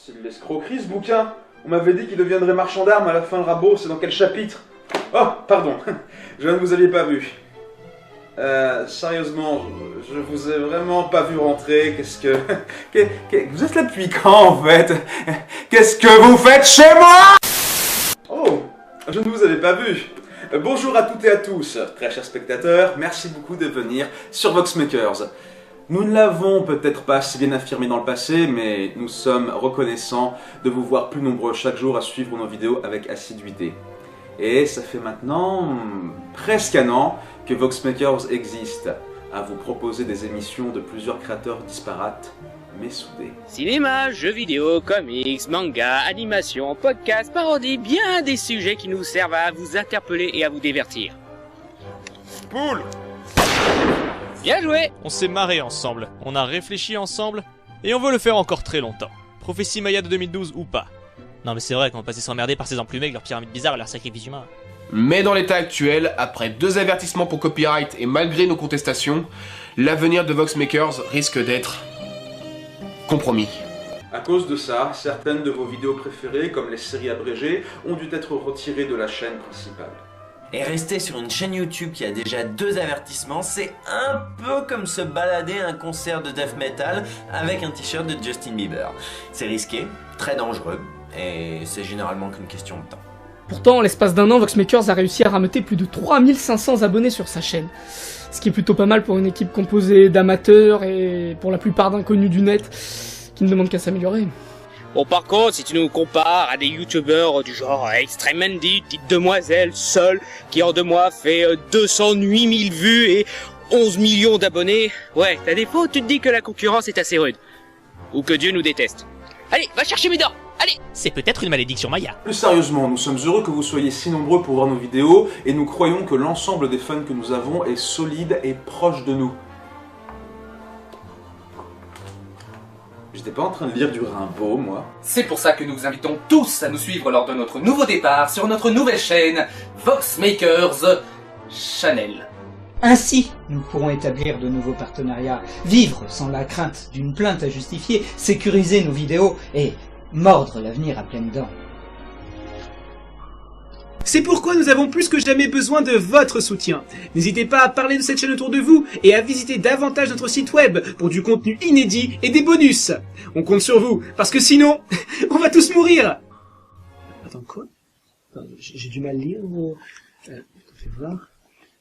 C'est de l'escroquerie ce bouquin. On m'avait dit qu'il deviendrait marchand d'armes à la fin de Rabot, c'est dans quel chapitre? Oh, pardon, je ne vous avais pas vu. Sérieusement, je vous ai vraiment pas vu rentrer, qu'est-ce que... Vous êtes là depuis quand en fait? Qu'est-ce que vous faites chez moi? Oh, je ne vous avais pas vu. Bonjour à toutes et à tous, très chers spectateurs, merci beaucoup de venir sur Voxmakers. Nous ne l'avons peut-être pas si bien affirmé dans le passé, mais nous sommes reconnaissants de vous voir plus nombreux chaque jour à suivre nos vidéos avec assiduité. Et ça fait maintenant presque un an que Voxmakers existe, à vous proposer des émissions de plusieurs créateurs disparates, mais soudés. Cinéma, jeux vidéo, comics, manga, animation, podcast, parodie, bien des sujets qui nous servent à vous interpeller et à vous divertir. Poule! Bien joué! On s'est marré ensemble, on a réfléchi ensemble, et on veut le faire encore très longtemps. Prophétie Maya de 2012 ou pas. Non mais c'est vrai qu'on va passer s'emmerder par ces emplumés avec leurs pyramides bizarres et leurs sacrifices humains. Mais dans l'état actuel, après 2 avertissements pour copyright et malgré nos contestations, l'avenir de Voxmakers risque d'être compromis. À cause de ça, certaines de vos vidéos préférées, comme les séries abrégées, ont dû être retirées de la chaîne principale. Et rester sur une chaîne YouTube qui a déjà 2 avertissements, c'est un peu comme se balader à un concert de death metal avec un t-shirt de Justin Bieber. C'est risqué, très dangereux, et c'est généralement qu'une question de temps. Pourtant, en l'espace d'un an, Voxmakers a réussi à rameuter plus de 3500 abonnés sur sa chaîne. Ce qui est plutôt pas mal pour une équipe composée d'amateurs et pour la plupart d'inconnus du net, qui ne demandent qu'à s'améliorer. Bon, par contre, si tu nous compares à des youtubeurs du genre Extreme Mandy, Petite Demoiselle, Seul, qui en 2 mois fait 208 000 vues et 11 millions d'abonnés, ouais, t'as des fois où tu te dis que la concurrence est assez rude. Ou que Dieu nous déteste. Allez, va chercher Médor! Allez! C'est peut-être une malédiction Maya. Plus sérieusement, nous sommes heureux que vous soyez si nombreux pour voir nos vidéos, et nous croyons que l'ensemble des fans que nous avons est solide et proche de nous. J'étais pas en train de lire du Rimbaud, moi. C'est pour ça que nous vous invitons tous à nous suivre lors de notre nouveau départ sur notre nouvelle chaîne, Voxmakers Channel. Ainsi, nous pourrons établir de nouveaux partenariats, vivre sans la crainte d'une plainte à justifier, sécuriser nos vidéos et mordre l'avenir à pleines dents. C'est pourquoi nous avons plus que jamais besoin de votre soutien. N'hésitez pas à parler de cette chaîne autour de vous et à visiter davantage notre site web pour du contenu inédit et des bonus. On compte sur vous, parce que sinon, on va tous mourir. Attends, quoi? J'ai du mal à lire. Fais voir.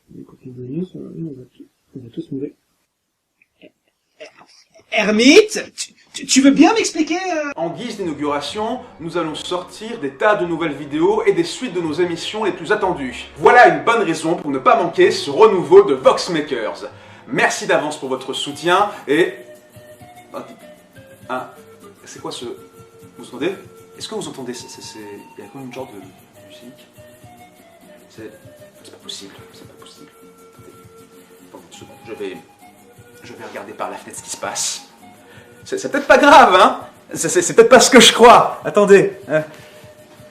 Du contenu bonus, on va tous mourir. Hermite, tu veux bien m'expliquer En guise d'inauguration, nous allons sortir des tas de nouvelles vidéos et des suites de nos émissions les plus attendues. Voilà une bonne raison pour ne pas manquer ce renouveau de Voxmakers. Merci d'avance pour votre soutien et... c'est quoi ce... Vous entendez? Est-ce que vous entendez? Il y a comme une genre de musique. C'est pas possible, c'est pas possible. Attendez une seconde, je vais regarder par la fenêtre ce qui se passe. C'est peut-être pas grave, hein? C'est peut-être pas ce que je crois. Attendez.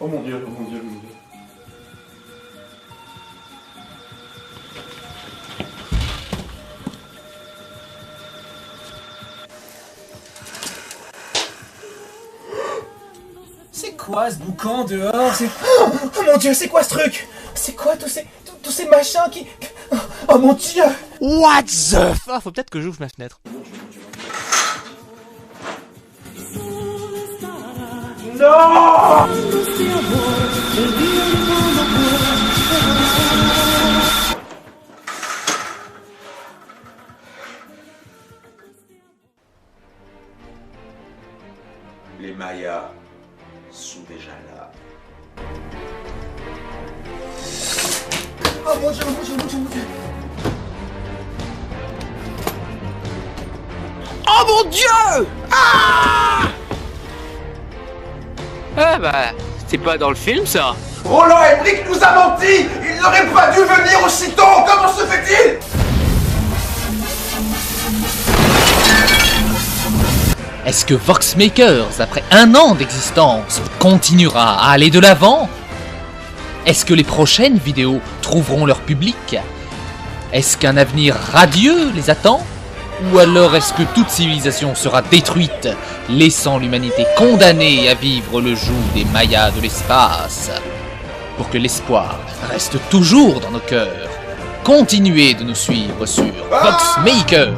Oh mon Dieu, oh mon Dieu, oh mon Dieu. C'est quoi ce boucan dehors? Oh mon Dieu, c'est quoi ce truc? C'est quoi tous ces machins qui... Oh mon Dieu! What the fuck? Faut peut-être que j'ouvre ma fenêtre. Non! Les Mayas sont déjà là. Oh mon Dieu, mon Dieu, mon Dieu, mon Dieu! Oh mon Dieu! Ah! Ah bah, c'était pas dans le film ça. Roland Emmerich nous a menti! Il n'aurait pas dû venir aussitôt! Comment se fait-il? Est-ce que Voxmakers, après 1 an d'existence, continuera à aller de l'avant? Est-ce que les prochaines vidéos trouveront leur public? Est-ce qu'un avenir radieux les attend? Ou alors est-ce que toute civilisation sera détruite, laissant l'humanité condamnée à vivre le joug des Mayas de l'espace? Pour que l'espoir reste toujours dans nos cœurs, continuez de nous suivre sur Vox Makers.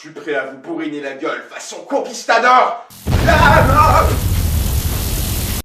Je suis prêt à vous bourriner la gueule façon conquistador. Ah, non.